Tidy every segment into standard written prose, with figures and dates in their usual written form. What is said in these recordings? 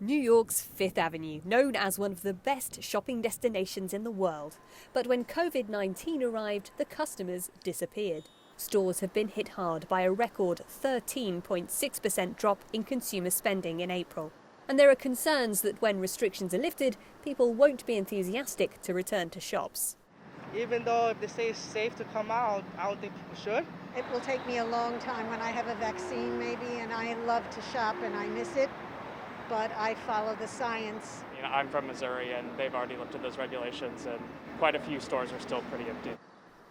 New York's Fifth Avenue, known as one of the best shopping destinations in the world. But when COVID-19 arrived, the customers disappeared. Stores have been hit hard by a record 13.6% drop in consumer spending in April. And there are concerns that when restrictions are lifted, people won't be enthusiastic to return to shops. Even though if they say it's safe to come out, I don't think people should. It will take me a long time when I have a vaccine maybe, and I love to shop and I miss it, but I follow the science. I'm from Missouri and they've already lifted those regulations and quite a few stores are still pretty empty.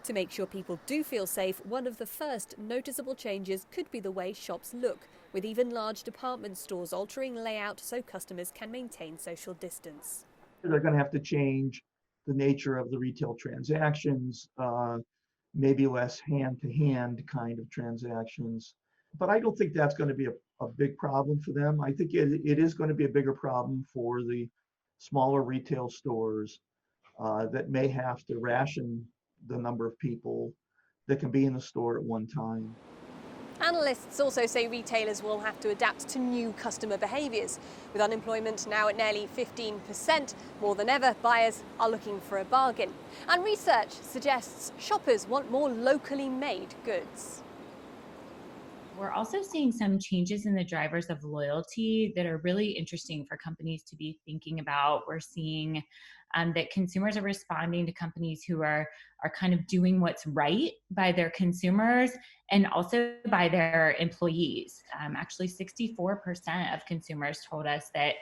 To make sure people do feel safe, one of the first noticeable changes could be the way shops look, with even large department stores altering layout so customers can maintain social distance. They're going to have to change the nature of the retail transactions, maybe less hand-to-hand kind of transactions. But I don't think that's going to be a big problem for them. I think it is going to be a bigger problem for the smaller retail stores that may have to ration the number of people that can be in the store at one time. Analysts also say retailers will have to adapt to new customer behaviours. With unemployment now at nearly 15%, more than ever, buyers are looking for a bargain. And research suggests shoppers want more locally made goods. We're also seeing some changes in the drivers of loyalty that are really interesting for companies to be thinking about. We're seeing that consumers are responding to companies who are kind of doing what's right by their consumers and also by their employees. Actually, 64% of consumers told us that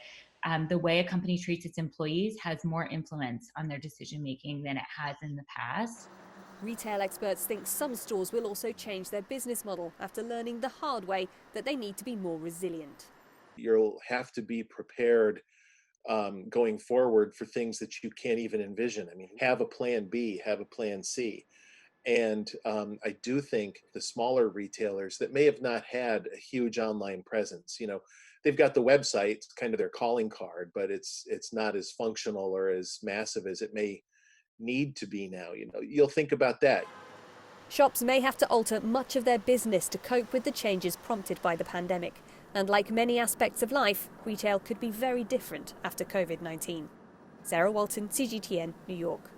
the way a company treats its employees has more influence on their decision making than it has in the past. Retail experts think some stores will also change their business model after learning the hard way that they need to be more resilient. You'll have to be prepared going forward for things that you can't even envision. I mean, have a plan B, have a plan C. And I do think the smaller retailers that may have not had a huge online presence, they've got the website, it's kind of their calling card, but it's not as functional or as massive as it may need to be now. You'll think about that. Shops may have to alter much of their business to cope with the changes prompted by the pandemic. And like many aspects of life, retail could be very different after COVID-19. Sarah Walton, CGTN, New York.